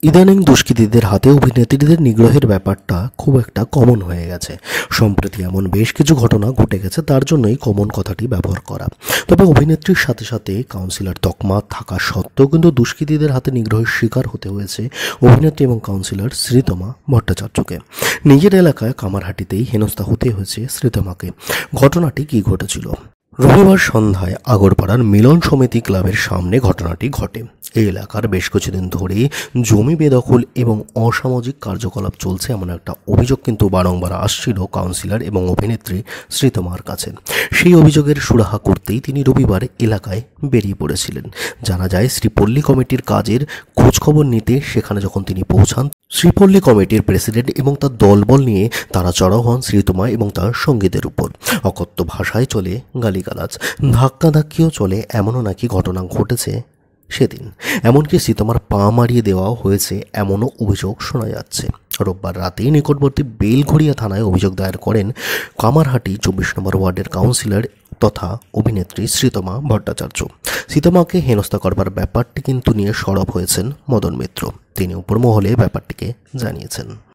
ইদানিং দুষ্কৃতীদের হাতে অভিনেত্রীদের নিগ্রহের ব্যাপারটা খুব একটা কমন হয়ে গেছে। সম্প্রতি এমন বেশ কিছু ঘটনা ঘটে গেছে, তার জন্যই কমন কথাটি ব্যবহার করা। তবে অভিনেত্রীর সাথে সাথে কাউন্সিলর তকমা থাকা সত্ত্বেও কিন্তু দুষ্কৃতীদের হাতে নিগ্রহের শিকার হতে হয়েছে অভিনেত্রী এবং কাউন্সিলর শ্রীতমা ভট্টাচার্যকে। নিজের এলাকায় কামারহাটিতেই হেনস্থা হতে হয়েছে শ্রীতমাকে। ঘটনাটি কী ঘটেছিল? রবিবার সন্ধ্যায় আগরপাড়ার মিলন সমিতি ক্লাবের সামনে ঘটনাটি ঘটে। এই এলাকার বেশ কিছুদিন ধরেই জমি বেদখল এবং অসামাজিক কার্যকলাপ চলছে, এমন একটা অভিযোগ কিন্তু বারংবার আসছিল কাউন্সিলর এবং অভিনেত্রী শ্রীতমার কাছে। সেই অভিযোগের সুরাহা করতেই তিনি রবিবার এলাকায় বেরিয়ে পড়েছিলেন। জানা যায়, শ্রীপল্লী কমিটির কাজের খোঁজখবর নিতে সেখানে যখন তিনি পৌঁছান, শ্রীপল্লী কমিটির প্রেসিডেন্ট এবং তার দলবল নিয়ে তারা চড়াও হন শ্রীতমা এবং তার সঙ্গীদের উপর। অকথ্য ভাষায় চলে গালিগালাজ, ধাক্কাধাক্কিও চলে, এমনও নাকি ঘটনা ঘটেছে সেদিন। এমনকি শ্রীতমার পা মারিয়ে দেওয়াও হয়েছে, এমনও অভিযোগ শোনা যাচ্ছে। রোববার রাতেই নিকটবর্তী বেলঘড়িয়া থানায় অভিযোগ দায়ের করেন কামারহাটি 24 নম্বর ওয়ার্ডের কাউন্সিলর তথা অভিনেত্রী শ্রীতমা ভট্টাচার্য। শ্রীতমাকে হেনস্থা করবার ব্যাপারটি কিন্তু নিয়ে সরব হয়েছেন মদন মিত্র। তিনি উপর মহলে ব্যাপারটিকে জানিয়েছেন।